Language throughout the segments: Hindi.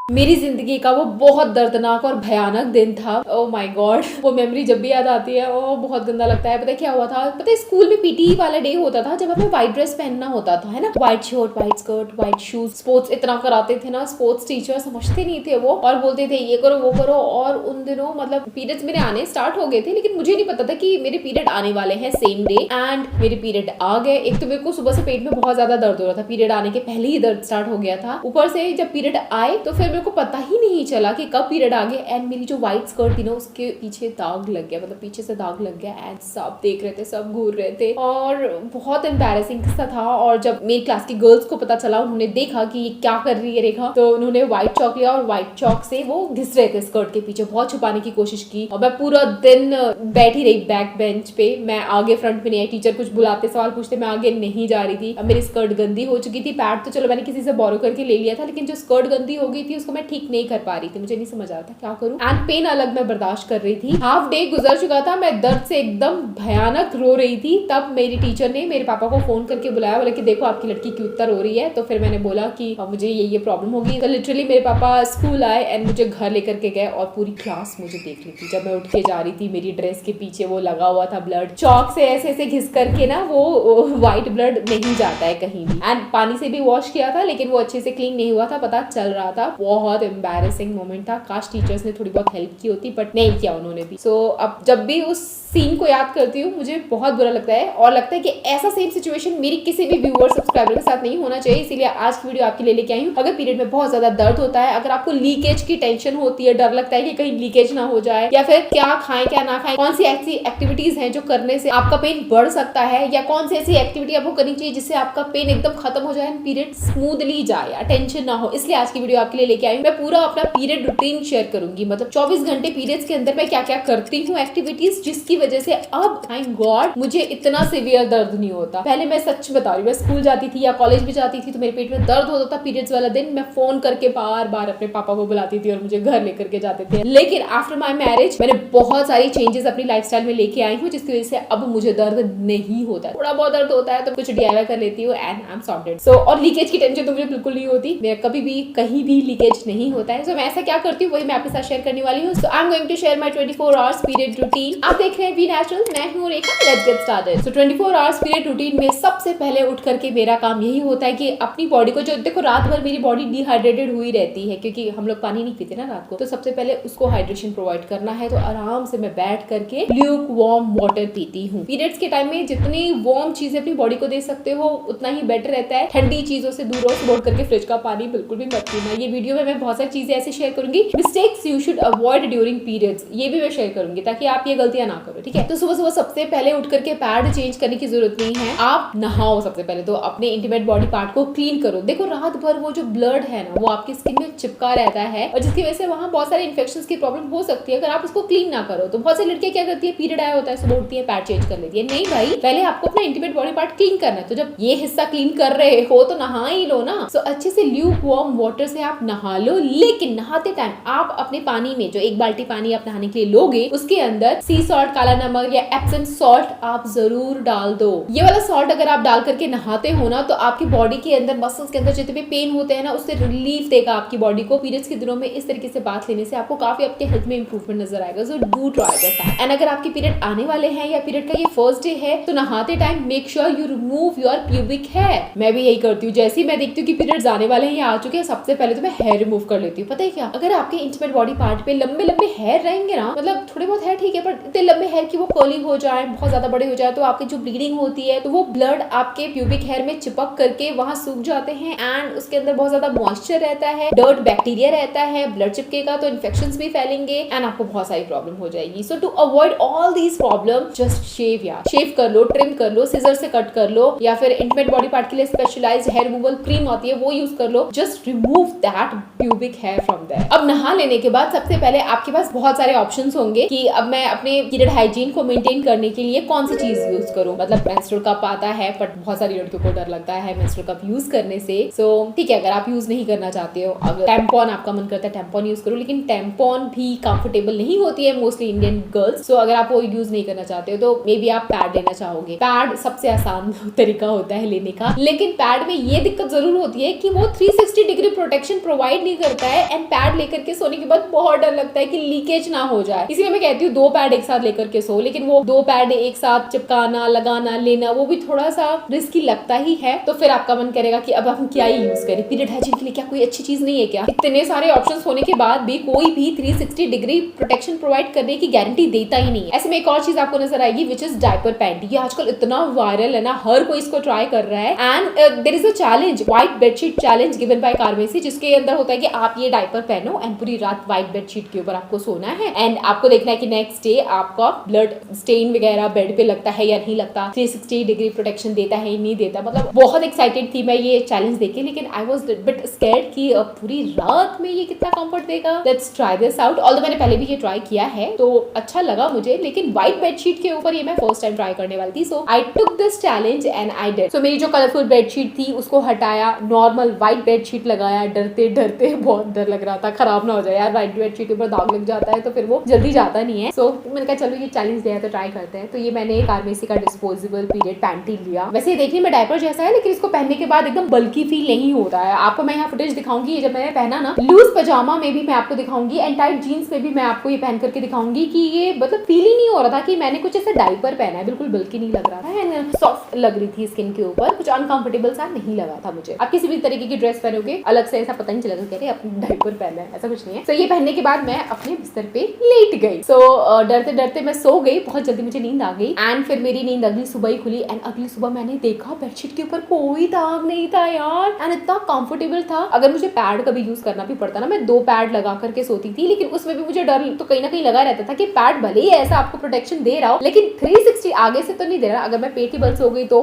मेरी जिंदगी का वो बहुत दर्दनाक और भयानक दिन था। ओह माय गॉड, वो मेमोरी जब भी याद आती है वो बहुत गंदा लगता है। पता है क्या हुआ था? पता है स्कूल में पीटी वाला डे होता था जब हमें व्हाइट ड्रेस पहनना होता था, है ना, white shirt, white skirt, white shoes. Sports इतना कराते थे ना, स्पोर्ट्स टीचर समझते नहीं थे वो, और बोलते थे ये करो वो करो। और उन दिनों मतलब पीरियड्स मेरे आने स्टार्ट हो गए थे, लेकिन मुझे नहीं पता था कि मेरे पीरियड आने वाले हैं सेम डे। एंड मेरे पीरियड आ गए। एक तो मेरे को सुबह से पेट में बहुत ज्यादा दर्द हो रहा था, पीरियड आने के पहले ही दर्द स्टार्ट हो गया था। ऊपर से जब पीरियड आए तो फिर मेरे को पता ही नहीं चला कि कब पीरियड आ गया। एंड मेरी जो व्हाइट स्कर्ट थी ना, उसके पीछे दाग लग गया, मतलब पीछे से दाग लग गया। एंड सब देख रहे थे, सब घूर रहे थे, और बहुत एम्बैरेसिंग सा था। और जब मेरी क्लास की गर्ल्स को पता चला, उन्होंने देखा कि ये क्या कर रही है रेखा, तो उन्होंने व्हाइट चौक लिया और व्हाइट चौक से वो घिस रहे थे स्कर्ट के पीछे, बहुत छुपाने की कोशिश की। और मैं पूरा दिन बैठी रही बैक बेंच पे, मैं आगे फ्रंट में नहीं आई। टीचर कुछ बुलाते, सवाल पूछते, मैं आगे नहीं जा रही थी। अब मेरी स्कर्ट गंदी हो चुकी थी। पैड तो चलो मैंने किसी से बोरो करके ले लिया था, लेकिन जो स्कर्ट गंदी हो गई थी उसको मैं ठीक नहीं कर पा रही थी। मुझे नहीं समझ आ रहा था क्या करूं। एंड पेन अलग मैं बर्दाश्त कर रही थी। हाफ डे गुजर चुका था, मैं दर्द से एकदम भयानक रो रही थी। तब मेरी टीचर ने मेरे पापा को फोन करके बुलाया, बोले कि देखो आपकी लड़की क्यों इतना रो रही है। तो फिर मैंने बोला कि मुझे ये प्रॉब्लम होगी। तो लिटरली मेरे पापा स्कूल आए एंड मुझे घर लेकर के गए, और पूरी क्लास मुझे देख रही थी। जब मैं उठ के जा रही थी, मेरी ड्रेस के पीछे वो लगा हुआ था ब्लड, चौक से ऐसे ऐसे घिस करके ना, वो व्हाइट ब्लड नहीं जाता है कहीं भी। एंड पानी से भी वॉश किया था, लेकिन वो अच्छे से क्लीन नहीं हुआ था, पता चल रहा था। बहुत एम्बैरेसिंग मोमेंट था। काश टीचर्स ने थोड़ी बहुत हेल्प की होती, बट नहीं किया उन्होंने भी। सो अब जब भी उस सीन को याद करती हूँ मुझे बहुत बुरा लगता है, और लगता है कि ऐसा सेम सिचुएशन मेरी किसी भी व्यूअर सब्सक्राइबर के साथ नहीं होना चाहिए। इसीलिए आज की वीडियो आपके लिए लेके आई हूँ। अगर पीरियड में बहुत ज्यादा दर्द होता है, अगर आपको लीकेज की टेंशन होती है, डर लगता है कि कहीं लीकेज ना हो जाए, या फिर क्या खाएं क्या ना खाएं, कौन सी ऐसी एक्टिविटीज हैं जो करने से आपका पेन बढ़ सकता है, या कौन सी ऐसी एक्टिविटी आपको करनी चाहिए जिससे आपका पेन एकदम खत्म हो जाए, पीरियड स्मूथली जाए या टेंशन ना हो, इसलिए आज की वीडियो आपके लिए लेके आई हूँ। मैं पूरा अपना पीरियड रूटीन शेयर करूंगी, मतलब 24 घंटे पीरियड्स के अंदर मैं क्या क्या करती हूँ एक्टिविटीज, जिसकी वजह से अब थैंक गॉड मुझे इतना सीवियर दर्द नहीं होता। पहले मैं सच बता रही हूँ, मैं स्कूल जाती थी या कॉलेज भी जाती थी तो मेरे पेट में दर्द होता था पीरियड्स वाला दिन। मैं फोन करके बार बार अपने पापा को बुलाती थी और मुझे घर लेकर के जाते थे। लेकिन आफ्टर माई मैरिज मैंने बहुत सारी चेंजेस अपनी लाइफस्टाइल में लेके आई हूँ, जिसकी वजह से अब मुझे दर्द नहीं होता। थोड़ा बहुत दर्द होता है तो कुछ DIY कर लेती हूँ एंड आई एम सॉर्टेड। सो और लीकेज की टेंशन तो मुझे बिल्कुल नहीं होती, मेरा कभी भी कहीं भी लीकेज नहीं होता है। सो मैं ऐसा क्या करती हूँ वही मैं आपके साथ शेयर करने वाली हूँ। So I am going to share my 24 hours period routine. आप देख रहे हैं वी नेचुरल, मैं हूँ Rekha. Let's get started. So 24 hours period routine में सबसे पहले उठ करके मेरा काम यही होता है कि अपनी बॉडी को, जो देखो रात भर मेरी बॉडी डिहाइड्रेटेड हुई रहती है क्योंकि हम लोग पानी नहीं पीते ना रात को, तो सबसे पहले उसको हाइड्रेशन प्रोवाइड करना है। तो आराम से मैं बैठ करके ल्यूक वार्म वाटर पीती हूँ। पीरियड्स के टाइम में जितनी वार्म चीजें अपनी बॉडी को दे सकते हो उतना ही बेटर रहता है। ठंडी चीजों से दूर रहो, बोल करके फ्रिज का पानी बिल्कुल भी मत पीना। ये वीडियो में मैं बहुत सारी चीजें ऐसे शेयर करूंगी, mistakes you should avoid during periods, ये भी मैं शेयर करूंगी ताकि आप ये गलतियां ना करो, ठीक है। तो सुबह सुबह सबसे पहले उठ करके पैड चेंज करने की जरूरत नहीं है, आप नहाओ। सबसे पहले तो अपने इंटीमेट बॉडी पार्ट को क्लीन करो। देखो रात भर वो जो ब्लड है ना, वो आपकी स्किन में चिपका रहता है, और जिसकी वजह से वहां बहुत सारे इन्फेक्शंस की प्रॉब्लम हो सकती है अगर आप उसको क्लीन ना करो। तो बहुत सारी लड़कियां क्या करती है, पीरियड आया होता है, सुबह उठती है पैड चेंज कर लेती है। नहीं भाई, पहले आपको अपना इंटीमेट बॉडी पार्ट क्लीन करना है। तो जब ये हिस्सा क्लीन कर रहे हो तो नहा ही लो ना। सो अच्छे से ल्यूक वार्म वाटर से आप नहा लो, लेकिन नहाते टाइम आप अपने पानी में, जो एक बाल्टी पानी आप नहाने के लिए लोगे, उसके अंदर सी सॉल्ट, काला नमक या एप्सम सॉल्ट आप जरूर डाल दो। ये वाला सॉल्ट अगर आप डाल करके नहाते हो ना, तो आपकी बॉडी के अंदर, मसल्स के अंदर जितने भी पेन होते हैं ना, उससे रिलीफ देगा आपकी बॉडी को। पीरियड्स के दिनों में इस तरीके से बात लेने से आपको काफी आपके हेल्थ में इंप्रूवमेंट नजर आएगा। So do try that. And अगर आपके पीरियड आने वाले हैं या पीरियड का ये फर्स्ट डे है, तो नहाते time make sure you remove your pubic hair. मैं भी यही करती हूँ, जैसे ही मैं देखती हूँ कि पीरियड्स आने वाले हैं या आ चुके हैं, सबसे पहले तो मैं हेयर रिमूव कर लेती हूँ। पता है क्या, अगर आपके इंटीमेट बॉडी पार्ट पे लंबे लंबे हेयर रहेंगे ना, मतलब थोड़े बहुत हेयर ठीक है, पर इतने लंबे हेयर की वो कर्ली हो जाए, बहुत ज्यादा बड़े हो जाए, तो आपकी जो ब्लीडिंग होती है, तो वो ब्लड आपके प्यूबिक हेयर में चिपक करके वहां सूख जाते हैं। एंड उसके अंदर बहुत ज्यादा मॉइस्चर रहता है, डर्ट बैक्टीरिया रहता है, ब्लड चिपकेगा तो इन्फेक्शंस भी फैलेंगे एंड आपको बहुत सारी प्रॉब्लम हो जाएगी। So to avoid all these problem, just shave, या शेव कर लो, ट्रिम कर लो, सीजर से कट कर लो, या फिर इंटीमेट बॉडी पार्ट के लिए स्पेशलाइज्ड हेयर रिमूवल क्रीम आती है वो यूज कर लो। Just remove that pubic hair from there. अब नहा लेने के बाद सबसे पहले आपके पास बहुत सारे ऑप्शंस होंगे कि अब मैं अपने पीरियड हाइजीन को मेंटेन करने के लिए कौन सी चीज यूज करूं। मतलब मेंस्ट्रुअल कप आता है, बट बहुत सारी लड़कियों को डर लगता है मेंस्ट्रुअल कप यूज करने से। सो ठीक है, अगर आप यूज नहीं करना चाहते हो, अगर टैम्पॉन आपका मन करता है टैम्पॉन यूज करो, लेकिन टैम्पॉन भी कंफर्टेबल नहीं होती है मोस्टली इंडियन गर्ल्स। सो अगर आप वो यूज नहीं करना चाहते हो तो मे बी आप पैड लेना चाहोगे। पैड सबसे आसान तरीका होता है लेने का, लेकिन पैड में ये दिक्कत जरूर होती है कि वो 360 डिग्री प्रोटेक्शन प्रोवाइड प्रोवाइड नहीं करता है एंड पैड लेकर के सोने के बाद बहुत डर लगता है कि लीकेज ना हो जाए। इसीलिए मैं कहती हूँ 2 पैड एक साथ लेकर के सो, लेकिन वो 2 पैड एक साथ चिपकाना, लगाना, लेना वो भी थोड़ा सा रिस्की लगता ही है। तो फिर आपका मन करेगा कि अब हम क्या ही यूज करें, पीरियड हाइजीन के लिए क्या कोई अच्छी चीज नहीं है क्या? इतने सारे ऑप्शंस होने के बाद भी कोई भी 360 डिग्री प्रोटेक्शन प्रोवाइड करने की गारंटी देता ही नहीं है। ऐसे में एक और चीज आपको नजर आएगी विच इज डायपर पैंटी। ये आजकल इतना वायरल है ना, हर कोई इसको ट्राई कर रहा है and there is a challenge, white bedsheet challenge given by Carmesi, जिसके अंदर होता है कि आप ये डायपर पहनो एंड पूरी रात व्हाइट बेडशीट के ऊपर आपको सोना है एंड आपको देखना है कि नेक्स्ट डे आपका ब्लड स्टेन वगैरह बेड पे लगता है या नहीं लगता, 360 डिग्री प्रोटेक्शन देता है नहीं देता। मतलब बहुत एक्साइटेड थी मैं ये चैलेंज देख के, लेकिन आई वाज बिट स्कैर्ड कि अब पूरी रात में ये कितना कंफर्ट देगा। Let's try this out. Although मैंने पहले भी ये ट्राई किया है तो अच्छा लगा मुझे, लेकिन व्हाइट बेडशीट के ऊपर ये मैं फर्स्ट टाइम ट्राई करने वाली थी। So I took this challenge and I did. So मेरी जो कलरफुल बेडशीट थी उसको हटाया, नॉर्मल व्हाइट बेडशीट लगाया। डरते डरते बहुत डर लग रहा था खराब ना हो जाए यार, व्हाइट बेडशीट के ऊपर दाग लग जाता है तो फिर वो जल्दी जाता नहीं है। सो मैंने कहा चलो ये चैलेंज दिया तो ट्राई करते हैं। तो ये मैंने कार्मेसी का डिस्पोजेबल पीरियड पैंटी लिया। वैसे ये देखने में डायपर जैसा है, लेकिन इसको पहनने के बाद एकदम बल्कि फील नहीं होता है। आपको मैं यहाँ फुटेज दिखाऊंगी, जब मैंने पहना ना, लूज पजामा में भी मैं आपको दिखाऊंगी एंड टाइट जीन्स में भी मैं आपको ये पहन करके दिखाऊंगी कि ये मतलब फील ही नहीं हो रहा था कि मैंने कुछ ऐसा डायपर पहना है। बिल्कुल बल्कि नहीं लग रहा था एंड सॉफ्ट लग रही थी स्किन के ऊपर, कुछ अनकंफर्टेबल सा नहीं लगा था मुझे। आप किसी भी तरीके की ड्रेस पहनोगे अलग से ऐसा पता नहीं चलेगा कि अरे अपने डायपर पहना है, ऐसा कुछ नहीं है। सो ये पहनने के बाद मैं अपने बिस्तर पे लेट गई। सो डरते डरते मैं सो गई, बहुत जल्दी मुझे नींद आ गई एंड फिर मेरी नींद अगली सुबह ही खुली एंड अगली सुबह मैंने देखा बेडशीट के ऊपर कोई दाग नहीं था यार एंड इतना कंफर्टेबल था। अगर मुझे पैड कभी यूज करना भी पड़ता ना, मैं 2 पैड लगा करके सोती थी, लेकिन उसमें भी मुझे डर तो कहीं ना कहीं लगा रहता था कि पैड भले ही ऐसा आपको प्रोटेक्शन दे रहा हो, लेकिन 360 आगे से तो नहीं दे रहा। अगर मैं पेट के बल सो गई तो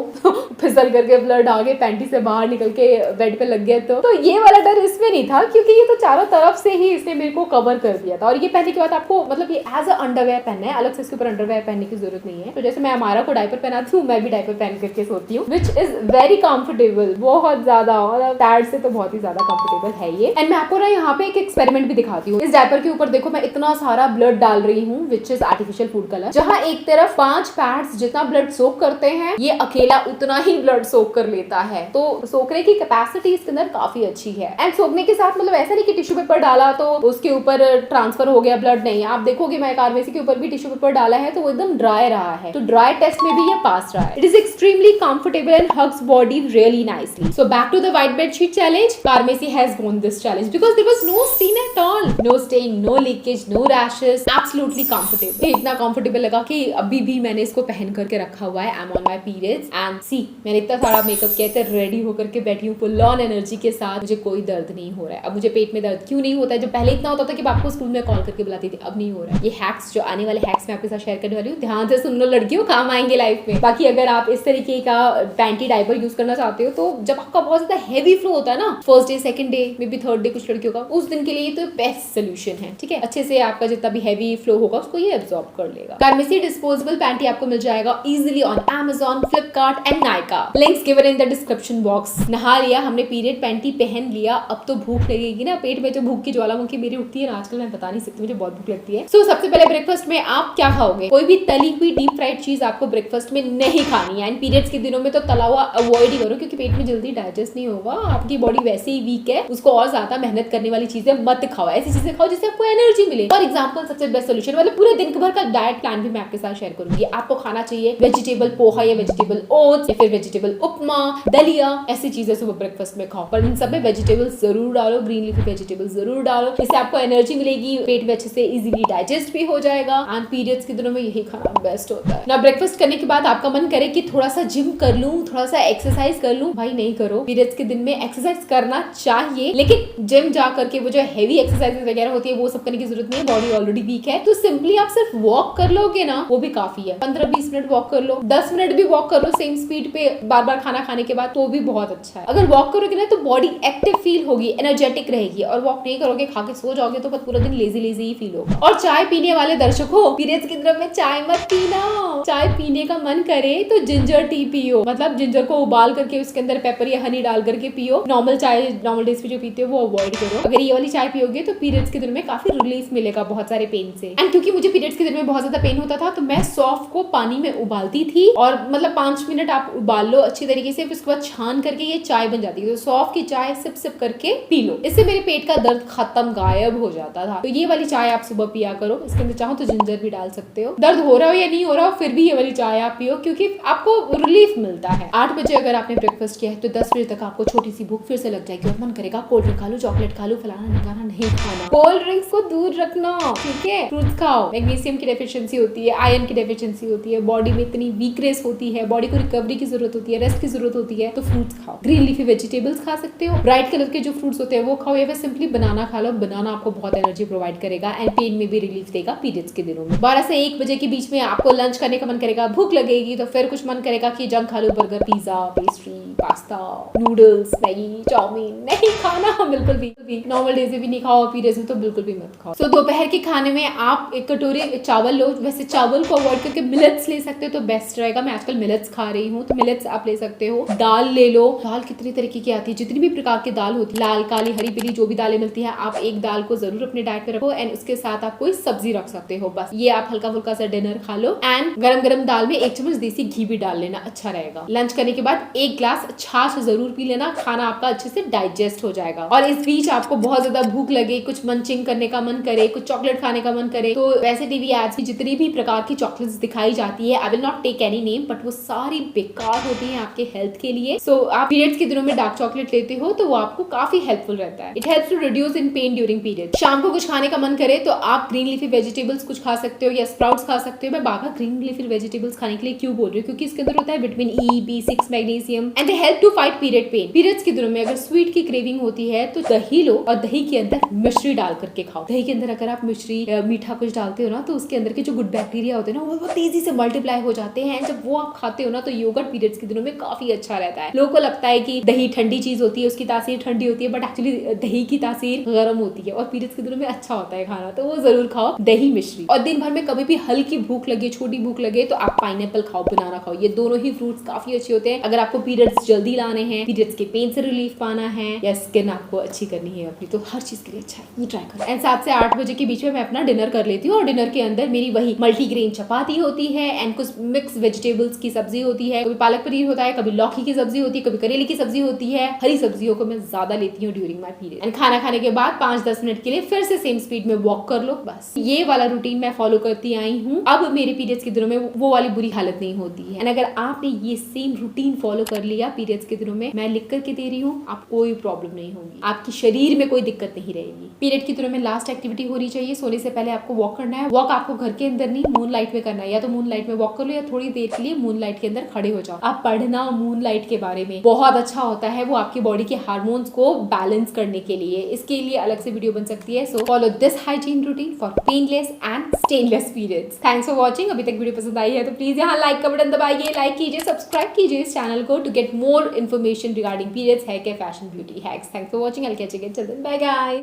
फिसल करके ब्लड आगे पैंटी से बाहर निकल के बेड पे लग गया तो ये वाला डर इसमें नहीं था, क्योंकि ये तो चारों तरफ से ही इसने मेरे को कवर कर दिया था। और ये पहनने के बाद आपको मतलब ये एज अ अंडरवेयर पहनना है, अलग से इसके ऊपर अंडरवेयर पहनने की जरूरत नहीं है। तो जैसे मैं हमारा को डायपर पहनाती हूँ, मैं भी डायपर पहन करके सोती हूँ, विच इज वेरी कंफर्टेबल, बहुत ज्यादा, मतलब पैड से तो बहुत ही ज्यादा कंफर्टेबल है ये। एंड मैं आपको ना यहाँ पे एक एक्सपेरिमेंट भी दिखाती हूँ। इस डायपर के ऊपर देखो मैं इतना सारा ब्लड डाल रही हूँ, which is artificial food colour. जहाँ एक तरफ 5 पैड्स जितना ब्लड सोक करते हैं, ये अकेला उतना ही ब्लड सोक कर लेता है। तो सोखने की कैपेसिटी इसके अंदर काफी अच्छी है। एंड सोखने के साथ मतलब ऐसा नहीं कि टिश्यू पेपर डाला तो उसके ऊपर ट्रांसफर हो गया ब्लड, नहीं। आप देखोगे मैं कार्मेसी के ऊपर भी टिश्यू पेपर डाला है तो वो एकदम ड्राई रहा है, तो ड्राई टेस्ट में भी ये पास रहा है। It is extremely comfortable and hugs body really nicely. So back to the white bedsheet challenge. Carmesi has won this challenge because there was no stain at all, no stain, no leakage, no rashes, absolutely comfortable। इतना कंफर्टेबल लगा कि अभी भी मैंने इसको पहन करके रखा हुआ है। I am on my periods and see मैंने इतना सारा मेकअप किया है, रेडी होकर के बैठी हूँ फुल ऑन एनर्जी के साथ। मुझे कोई दर्द नहीं हो रहा है। अब मुझे पेट में दर्द क्यों नहीं होता है? जो पहले इतना होता था कि आपको स्कूल में कॉल करके बुलाती थी, अब नहीं हो रहा है। ये हैक्स, जो आने वाले हैक्स मैं आपके साथ शेयर करने वाली हूँ, ध्यान से सुन लो लड़कियों, काम आएंगे लाइफ में। बाकी अगर आप इस तरीके का पैंटी डायपर यूज करना चाहते हो, तो जब आपका बहुत ज्यादा हैवी फ्लो होता है ना, first day, second day, may be third day कुछ लड़कियों का, उस दिन के लिए तो बेस्ट सोल्यूशन है। ठीक है, अच्छे से आपका जितना भी हैवी फ्लो होगा उसको ये एब्जॉर्ब कर लेगा। कार्मेसी डिस्पोजेबल पैंटी आपको मिल जाएगा easily on Amazon, Flipkart and Nykaa। Links given in the description box. नहा लिया हमने, पीरियड पैंटी पहन लिया, अब तो भूख लगेगी ना। पेट में जो भूख की ज्वालामुखी मेरी उठती है ना आजकल, मैं बता नहीं सकती, मुझे बहुत भूख लगती है। सो सबसे पहले ब्रेकफास्ट में आप क्या खाओगे? कोई भी तली हुई डीप फ्राइड चीज आपको ब्रेकफास्ट में नहीं खानी है। एंड पीरियड्स के दिनों में तो तला हुआ अवॉइड ही करो, क्योंकि पेट में जल्दी डाइजेस्ट नहीं होगा। आपकी बॉडी वैसे ही वीक है, उसको और ज्यादा मेहनत करने वाली चीजें मत खाओ। ऐसी चीजें खाओ जिससे आपको एनर्जी मिले। फॉर एग्जाम्पल सबसे बेस्ट सोल्यूशन, मतलब पूरे दिन भर का डाइट प्लान भी मैं आपके साथ शेयर करूंगी। आपको खाना चाहिए वेजिटेबल पोहा या वेजिटेबल ओट्स या फिर वेजिटेबल उपमा, दलिया, ऐसी चीजें सुबह ब्रेकफास्ट में खाओ। पर इन सब में वेजिटेबल्स जरूर डालो, ग्रीन लीफी वेजिटेबल्स जरूर डालो, इससे आपको एनर्जी मिलेगी, पेट में अच्छे से इजीली डाइजेस्ट भी हो जाएगा। एंड पीरियड्स के दिनों में यही खाना बेस्ट होता है ना। ब्रेकफास्ट करने के बाद आपका मन करे कि थोड़ा सा जिम कर लूं, थोड़ा सा एक्सरसाइज कर लूं, भाई नहीं करो। पीरियड्स के दिन में एक्सरसाइज करना चाहिए, लेकिन जिम जा करके वो जो हैवी एक्सरसाइज वगैरह होती है वो सब करने की जरूरत नहीं है। बॉडी ऑलरेडी वीक है, तो सिंपली आप सिर्फ वॉक कर लोगे ना, वो भी काफी है। 15-20 मिनट वॉक कर लो, 10 मिनट भी वॉक कर लो सेम स्पीड पे बार बार खाना खाने के बाद, तो भी बहुत अच्छा है। अगर वॉक करोगे ना तो बॉडी एक्टिव फील होगी, एनर्जेटिक रहेगी। और वॉक नहीं करोगे, खा के सो जाओगे, तो पूरा दिन लेजी लेजी ही फील होगा। और चाय पीने वाले दर्शकों, पीरियड्स के दिनों में चाय मत पीना। चाय पीने का मन करे तो जिंजर टी पियो, मतलब जिंजर को उबाल करके उसके अंदर पेपर या हनी डाल करके पियो। नॉर्मल चाय, नॉर्मल डेज पे जो पीते हो वो अवॉइड करो। अगर ये वाली चाय पियोगे तो पीरियड्स के दिन में काफी रिलीफ मिलेगा बहुत सारे पेन से। एंड क्योंकि मुझे पीरियड्स के दिन में बहुत ज्यादा पेन होता था, तो मैं सौंफ को पानी में उबालती थी, और मतलब 5 मिनट आप उबाल लो अच्छी तरीके से, फिर उसके बाद छान करके ये चाय बन जाती है। तो सौंफ की चाय सिप सिप करके पी पी लो, इससे मेरे पेट का दर्द खत्म, गायब हो जाता था। तो ये वाली चाय आप सुबह पिया करो, इसके अंदर चाहो तो जिंजर भी डाल सकते हो। दर्द हो रहा हो या नहीं हो रहा हो, फिर भी ये वाली चाय आप पियो, क्योंकि आपको रिलीफ मिलता है। 8 बजे अगर आपने ब्रेकफास्ट किया है तो 10 बजे तक आपको छोटी सी भूख फिर से लग जाएगी और मन करेगा कोल्ड ड्रिंक खा लो, चॉकलेट खा लो, फलाना ढिकाना। नहीं खाना, कोल्ड ड्रिंक्स को दूर रखना, ठीक है। फ्रूट्स खाओ, मैग्नीशियम की डेफिशिएंसी होती है, आयरन की डेफिशिएंसी होती है, बॉडी में इतनी वीकनेस होती है, बॉडी को रिकवरी की जरूरत होती है, रेस्ट की जरूरत होती है, तो फ्रूट्स खाओ। ग्रीन लीफी वेजिटेबल्स खा सकते हो, ब्राइट कलर के जो फ्रूट्स होते हैं वो खाओ, या फिर सिंपली बनाना खा लो। बनाना आपको बहुत एनर्जी प्रोवाइड करेगा एंड पेन में भी रिलीफ देगा पीरियड्स के दिनों में। 12 से 1 बजे के बीच में आपको लंच करने का मन करेगा, भूख लगेगी तो फिर कुछ मन करेगा कि जंक खा लो, burger, pizza, pastry, pasta, noodles, Maggi, chow mein. नहीं खाना बिल्कुल भी। नॉर्मल डेज में भी नहीं खाओ, पीरियड्स में तो बिल्कुल भी मत खाओ। तो दोपहर के खाने में आप 1 कटोरी चावल लो। वैसे चावल को अवॉइड करके मिलेट्स ले सकते हो तो बेस्ट रहेगा। मैं आजकल मिलेट्स खा रही हूँ, तो मिलेट्स आप ले सकते हो। दाल ले लो, दाल कितनी तरीके की आती है, जितनी भी प्रकार की दाल होती है, लाल, काली, हरी, पीली, जो भी दालें मिलती है, आप एक दाल को जरूर अपने डाइट में रखो एंड उसके साथ आप कोई सब्जी रख सकते हो। बस ये आप हल्का फुल्का सा डिनर खा लो एंड गरम गरम दाल में 1 चम्मच देसी घी भी डाल लेना, अच्छा रहेगा। लंच करने के बाद 1 ग्लास छाछ जरूर पी लेना, खाना आपका अच्छे से डाइजेस्ट हो जाएगा। और इस बीच आपको बहुत ज्यादा भूख लगे, कुछ मंचिंग करने का मन करे, कुछ चॉकलेट खाने का मन करे, तो वैसे टीवी एड्स की जितनी भी प्रकार की चॉकलेट्स दिखाई जाती है, I will not take any name, but वो सारी बेकार होती है आपके हेल्थ के लिए। सो आप पीरियड्स के दिनों में डार्क चॉकलेट लेते हो तो वो आपको काफी हेल्पफुल रहता है। It helps to reduce in pain during period. शाम को कुछ खाने का मन करे तो आप ग्रीन लीफी वेजिटेबल्स कुछ खा सकते हो या स्प्राउट्स खा सकते हो। मैं बार बार ग्रीन लीफी वेजिटेबल्स खाने के लिए क्यों बोल रही हूँ, क्योंकि इसके अंदर होता है vitamin E, B6, magnesium and they help to fight period pain. Periods के दिनों में अगर स्वीट की क्रेविंग होती है तो दही लो और दही के अंदर मिश्री डाल करके खाओ। दही के अंदर अगर आप मिश्री मीठा कुछ डालते हो ना तो उसके अंदर के जो गुड बैक्टीरिया होते हैं ना वो तेजी से मल्टीप्लाई हो जाते हैं। जब वो आप खाते हो ना तो योगर्ट पीरियड्स के दिनों में काफी अच्छा रहता है। लोगों को लगता है कि दही ठंडी चीज होती है, उसकी तासीर ठंडी होती है, बट एक्चुअली दही की तासीर गर्म होती है और पीरियड्स के दिनों में अच्छा होता है खाना, तो वो जरूर खाओ दही मिश्री। और दिन भर में कभी भी हल्की भूख लगे, छोटी भूख लगे तो आप पाइनएप्पल खाओ, बनाना खाओ। ये दोनों ही फ्रूट्स काफी अच्छे होते हैं अगर आपको पीरियड्स जल्दी लाने हैं, पीरियड्स के पेन से रिलीफ पाना है या स्किन आपको अच्छी करनी है अपनी, तो हर चीज के लिए अच्छा है, ये ट्राई करो। एंड 7 से 8 बजे के बीच में मैं अपना डिनर कर लेती हूँ और डिनर के अंदर मेरी वही मल्टीग्रेन चपाती होती है एंड कुछ मिक्स वेजिटेबल्स की सब्जी होती है, कभी पालक पनीर होता है, कभी लौकी की सब्जी होती है, कभी करेले की सब्जी होती है। हरी सब्जियों को मैं ज्यादा लेती हूँ ड्यूरिंग माई पीरियड। एंड खाना खाने के बाद 5-10 मिनट के लिए फिर से सेम स्पीड में वॉक कर लो। बस ये वाला रूटीन मैं फॉलो करती आई हूँ। अब मेरे पीरियड्स के दिनों में वो वाली बुरी हालत नहीं होती है। एंड अगर आपने ये सेम रूटीन फॉलो कर लिया पीरियड्स के दिनों में, मैं लिख करके दे रही हूँ, आप कोई प्रॉब्लम नहीं होगी, आपकी शरीर में कोई दिक्कत नहीं रहेगी। पीरियड के दिनों में लास्ट एक्टिविटी होनी चाहिए, सोने से पहले आपको वॉक करना है। वॉक आपको घर के अंदर नहीं, मून लाइट में करना है। या तो मून लाइट में वॉक कर लो या थोड़ी देर के लिए मून लाइट के अंदर खड़े हो जाओ। आप पढ़ना मून लाइट के बारे में, बहुत अच्छा होता है वो आपकी बॉडी के हार्मोन्स को बैलेंस करने के लिए। इसके लिए अलग से वीडियो बन सकती है। So follow this hygiene routine for painless and stainless periods. Thanks for watching. अभी तक वीडियो पसंद आई है तो प्लीज यहाँ लाइक का बटन दबाइए, लाइक कीजिए, सब्सक्राइब कीजिए इस चैनल को to get more information regarding periods, hair care, fashion, beauty hacks. Thanks for watching. I will catch you again. Till then bye guys.